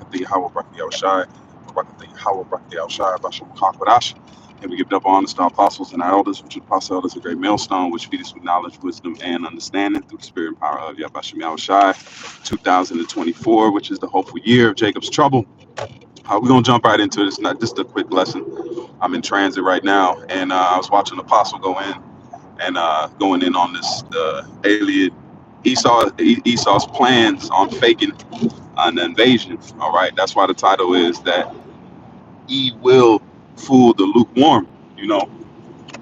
Barakatha Yahweh Barakatha Yahushai, Barakatha Yahweh Barakatha Yahushai, Basham Kakwadash. And we give double honors to our apostles and our elders, which are the apostle elders, a great millstone, which feed us with knowledge, wisdom, and understanding through the spirit and power of Yahbashim Yahushai. 2024, which is the hopeful year of Jacob's trouble. We're going to jump right into this, not just a quick lesson. I'm in transit right now, and I was watching Apostle go in and going in on this alien Esau's plans on faking an invasion. All right, that's why the title is that he will fool the lukewarm, you know.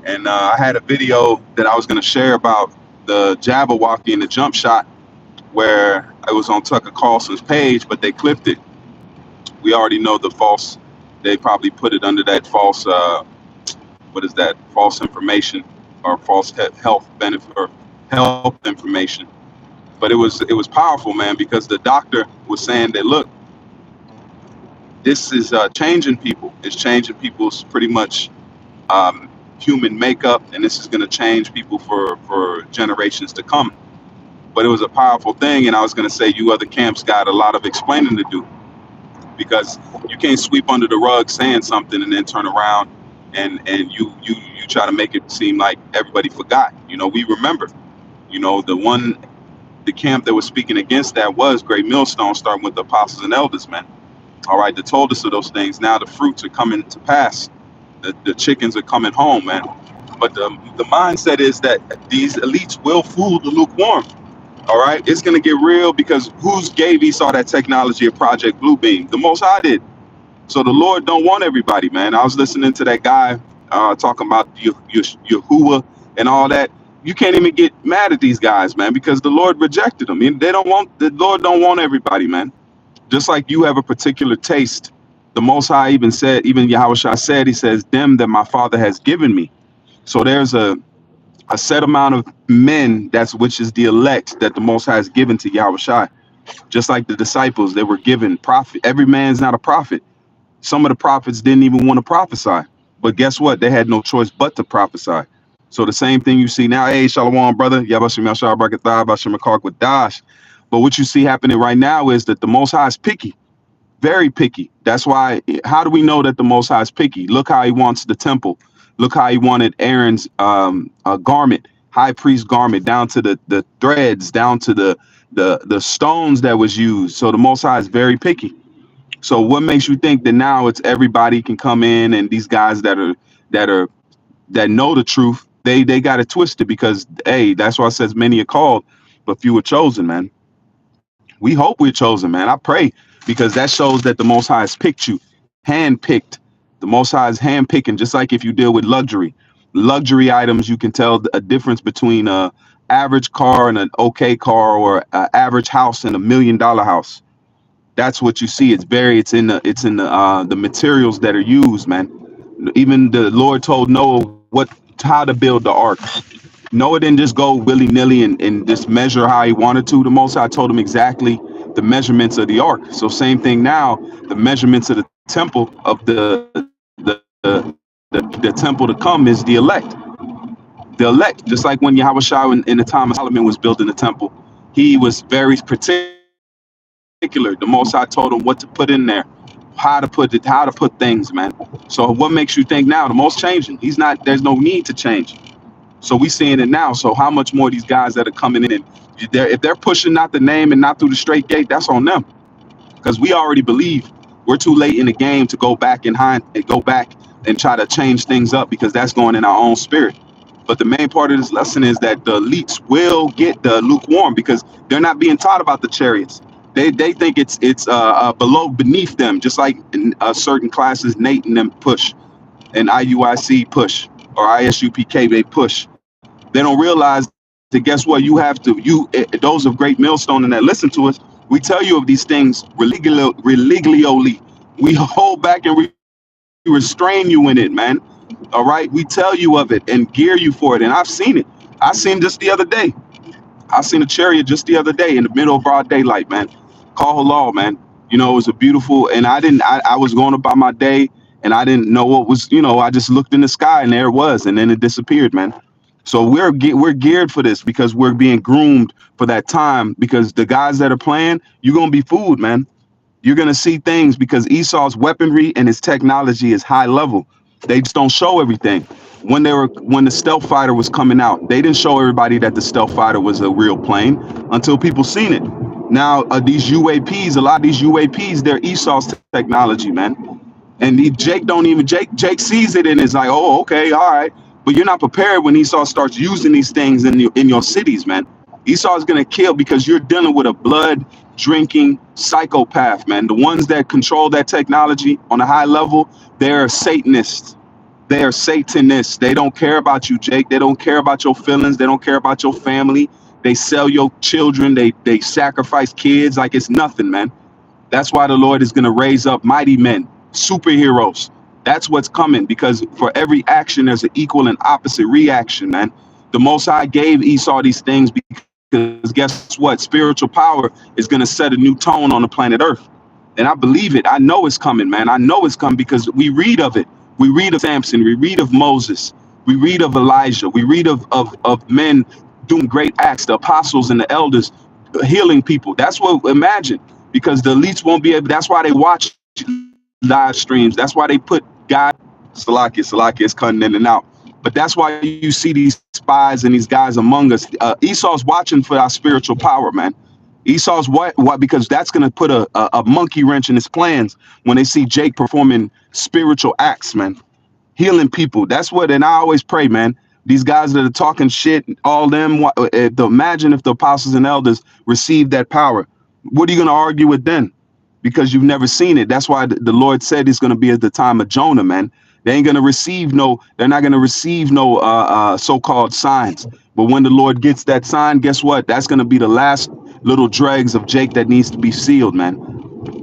And I had a video that I was going to share about the Jabberwocky and the jump shot, where it was on Tucker Carlson's page, but they clipped it. We already know the false. They probably put it under that false. What is that? False information or false health benefit or health information. But it was powerful, man, because the doctor was saying that, look, this is changing people. It's changing people's pretty much human makeup, and this is going to change people for generations to come. But it was a powerful thing, and I was going to say you other camps got a lot of explaining to do, because you can't sweep under the rug saying something and then turn around and you try to make it seem like everybody forgot. You know, we remember. You know, the camp that was speaking against that was Great Millstone, starting with the apostles and elders, man. All right, that told us of those things. Now the fruits are coming to pass. The chickens are coming home, man. But the mindset is that these elites will fool the lukewarm. All right, it's gonna get real, because who's gave Esau that technology of Project Bluebeam? The Most High did. So the Lord don't want everybody, man. I was listening to that guy talking about Yahuwah and all that. You can't even get mad at these guys, man, because the Lord rejected them. They don't want the Lord don't want everybody, man. Just like you have a particular taste. The Most High even said, even Yahushua said, he says, them that my Father has given me. So there's a set amount of men, which is the elect, that the Most High has given to Yahushua. Just like the disciples, they were given prophet. Every man's not a prophet. Some of the prophets didn't even want to prophesy. But guess what? They had no choice but to prophesy. So the same thing you see now, hey, Shalom, brother. Yabashim Yashar Brakatah, Bashim Makak with Dash. But what you see happening right now is that the Most High is picky, very picky. That's why, how do we know that the Most High is picky? Look how he wants the temple. Look how he wanted Aaron's garment, high priest garment, down to the threads, down to the stones that was used. So the Most High is very picky. So what makes you think that now it's everybody can come in, and these guys that know the truth, they got it twisted? Because hey, that's why it says many are called, but few are chosen, man. We hope we're chosen, man. I pray, because that shows that the Most High has picked you, hand-picked. The Most High is hand-picking, just like if you deal with luxury items, you can tell a difference between a average car and an okay car, or an average house and $1 million house. That's what you see. It's in the materials that are used, man. Even the Lord told Noah how to build the ark. Noah didn't just go willy-nilly and just measure how he wanted to. The Most High told him exactly the measurements of the ark. So same thing now, the measurements of the temple of the temple to come is the elect. The elect, just like when Yahweh in the time of Solomon was building the temple, he was very particular. The Most High told him what to put in there, how to put things, man. So what makes you think now the Most changing? He's not. There's no need to change. So we seeing it now. So how much more these guys that are coming in, and if they're pushing not the name and not through the straight gate, that's on them. Because we already believe we're too late in the game to go back and try to change things up, because that's going in our own spirit. But the main part of this lesson is that the elites will get the lukewarm, because they're not being taught about the chariots. They think it's beneath them, just like in certain classes Nate and them push, and IUIC push, or ISUPK they push. They don't realize that, guess what, those of Great Millstone and that listen to us, we tell you of these things religiosly. We hold back and restrain you in it, man. All right, we tell you of it and gear you for it. And I've seen it. I seen just the other day. I seen a chariot just the other day in the middle of broad daylight, man. Call halal, man. You know, it was a beautiful, and I was going about my day, and I didn't know what was, I just looked in the sky and there it was, and then it disappeared, man. So we're geared for this, because we're being groomed for that time, because the guys that are playing, you're going to be fooled, man. You're going to see things because Esau's weaponry and his technology is high level. They just don't show everything. When the stealth fighter was coming out, they didn't show everybody that the stealth fighter was a real plane until people seen it. Now these UAPs, a lot of these UAPs, they're Esau's technology, man. And Jake sees it and is like, oh, okay, all right. But you're not prepared when Esau starts using these things in your cities, man. Esau is gonna kill because you're dealing with a blood drinking psychopath, man. The ones that control that technology on a high level, they're Satanists. They are Satanists. They don't care about you, Jake. They don't care about your feelings. They don't care about your family. They sell your children. They sacrifice kids like it's nothing, man. That's why the Lord is going to raise up mighty men, superheroes. That's what's coming, because for every action, there's an equal and opposite reaction, man. The Most High gave Esau these things because guess what? Spiritual power is going to set a new tone on the planet Earth. And I believe it. I know it's coming, man. I know it's coming because we read of it. We read of Samson. We read of Moses. We read of Elijah. We read of men doing great acts, the apostles and the elders healing people. That's what, imagine, because the elites won't be able, that's why they watch live streams. That's why they put God, Salakia is cutting in and out. But that's why you see these spies and these guys among us. Esau's watching for our spiritual power, man. Esau's what? Because that's going to put a monkey wrench in his plans when they see Jake performing spiritual acts, man, healing people. That's what, and I always pray, man, these guys that are talking shit, all them, imagine if the apostles and elders received that power. What are you going to argue with then? Because you've never seen it. That's why the Lord said it's going to be at the time of Jonah, man. They ain't going to receive they're not going to receive no so-called signs. But when the Lord gets that sign, guess what? That's going to be the last little dregs of Jake that needs to be sealed, man.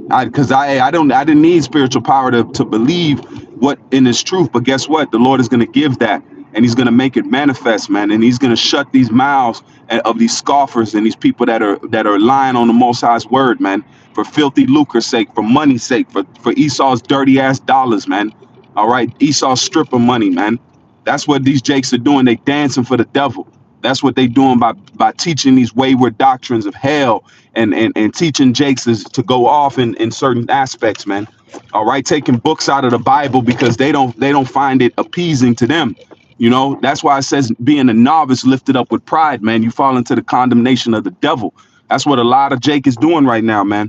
Because I didn't need spiritual power to believe what in this truth. But guess what? The Lord is going to give that, and he's going to make it manifest, man. And he's going to shut these mouths of these scoffers and these people that are lying on the Most High's word, man, for filthy lucre's sake, for money's sake, for Esau's dirty ass dollars, man. All right, Esau's stripper money, man. That's what these Jakes are doing. They dancing for the devil. That's what they doing by teaching these wayward doctrines of hell and teaching Jakes to go off in certain aspects, man. All right, taking books out of the Bible because they don't find it appeasing to them. You know, that's why it says being a novice lifted up with pride, man. You fall into the condemnation of the devil. That's what a lot of Jake is doing right now, man.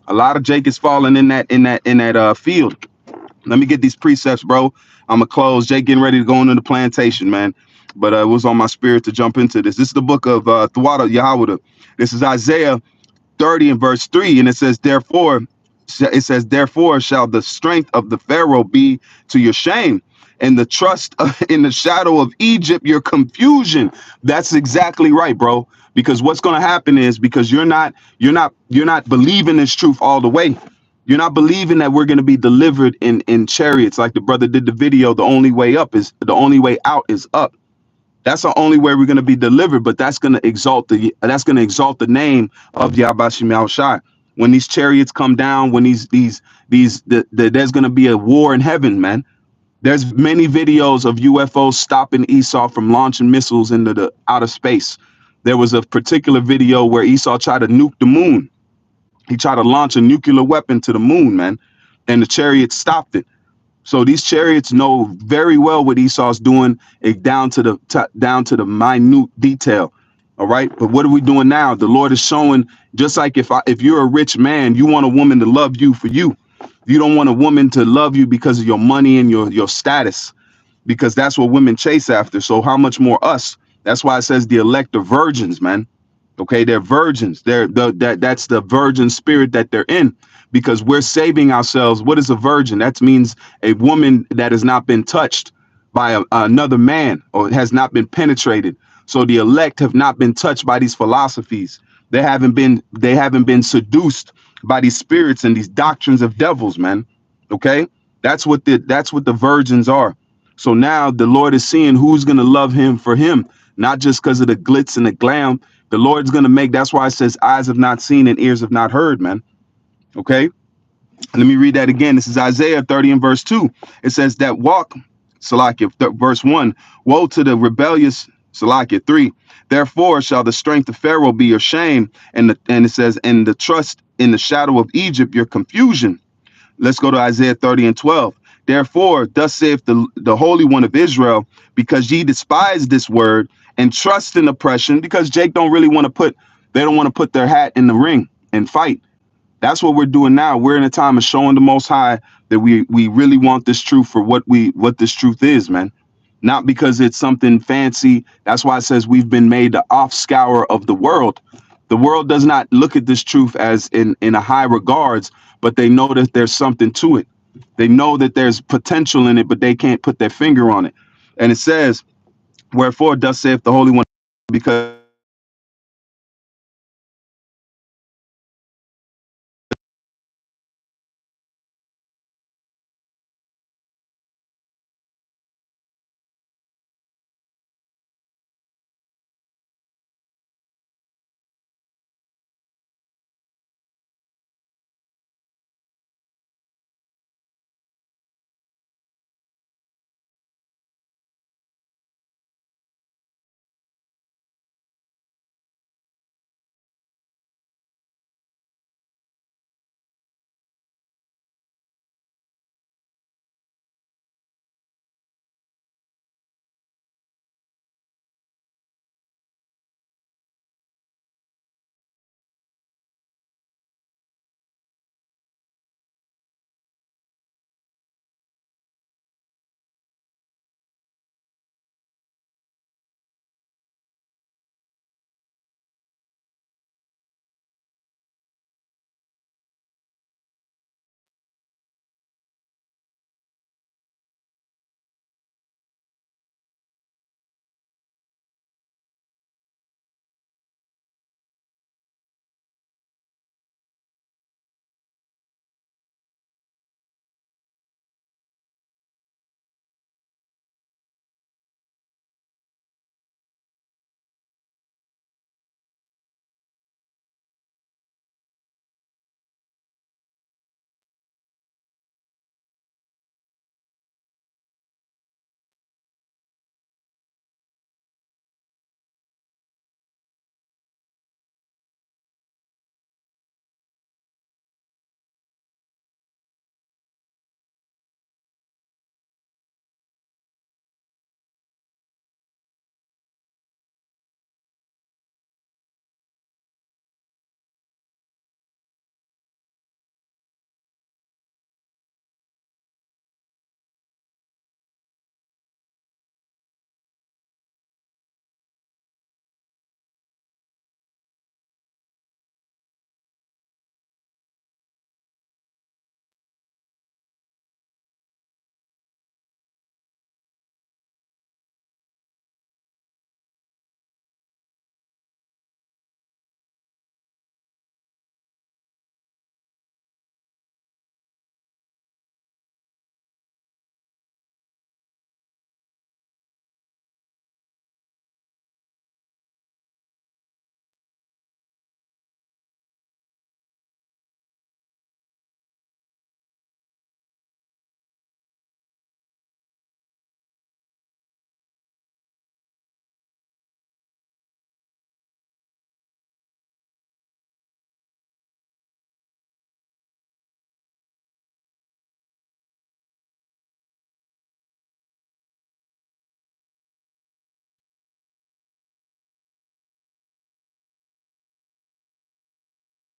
A lot of Jake is falling in that field. Let me get these precepts, bro. I'm gonna close. Jake getting ready to go into the plantation, man. But it was on my spirit to jump into this. This is the book of Thwada Yahweh. This is Isaiah 30 and verse 3, and it says, therefore shall the strength of the Pharaoh be to your shame, and the trust in the shadow of Egypt your confusion. That's exactly right, bro. Because what's going to happen is, because you're not believing this truth all the way. You're not believing that we're going to be delivered in chariots, like the brother did the video. The only way out is up. That's the only way we're going to be delivered. But that's going to exalt the name of Yahweh Shai Shai. When these chariots come down, when there's going to be a war in heaven, man. There's many videos of UFOs stopping Esau from launching missiles into the outer space. There was a particular video where Esau tried to nuke the moon. He tried to launch a nuclear weapon to the moon, man, and the chariots stopped it. So these chariots know very well what Esau's doing, down to the minute detail. All right, but what are we doing now? The Lord is showing, just like if you're a rich man, you want a woman to love you for you. You don't want a woman to love you because of your money and your status, because that's what women chase after. So how much more us? That's why it says the elect are virgins, man. Okay, they're virgins. That's the virgin spirit that they're in, because we're saving ourselves. What is a virgin? That means a woman that has not been touched by another man or has not been penetrated. So the elect have not been touched by these philosophies. They haven't been seduced by these spirits and these doctrines of devils, man. Okay, that's what the virgins are. So now the Lord is seeing who's going to love him for him, not just because of the glitz and the glam. The Lord's going to make, that's why it says eyes have not seen and ears have not heard, man. Okay, let me read that again. This is Isaiah 30 and verse 2. It says that walk, Salakia, verse 1, woe to the rebellious, Salakia 3. Therefore shall the strength of Pharaoh be your shame, and it says, and the trust in the shadow of Egypt, your confusion. Let's go to Isaiah 30 and 12. Therefore, thus saith the Holy One of Israel, because ye despise this word and trust in oppression, because Jake don't really want to put, they don't want to put their hat in the ring and fight. That's what we're doing now. We're in a time of showing the Most High that we really want this truth for what this truth is, man. Not because it's something fancy. That's why it says we've been made the offscour of the world. The world does not look at this truth as in a high regards, but they know that there's something to it. They know that there's potential in it, but they can't put their finger on it. And it says, wherefore thus saith the Holy One, because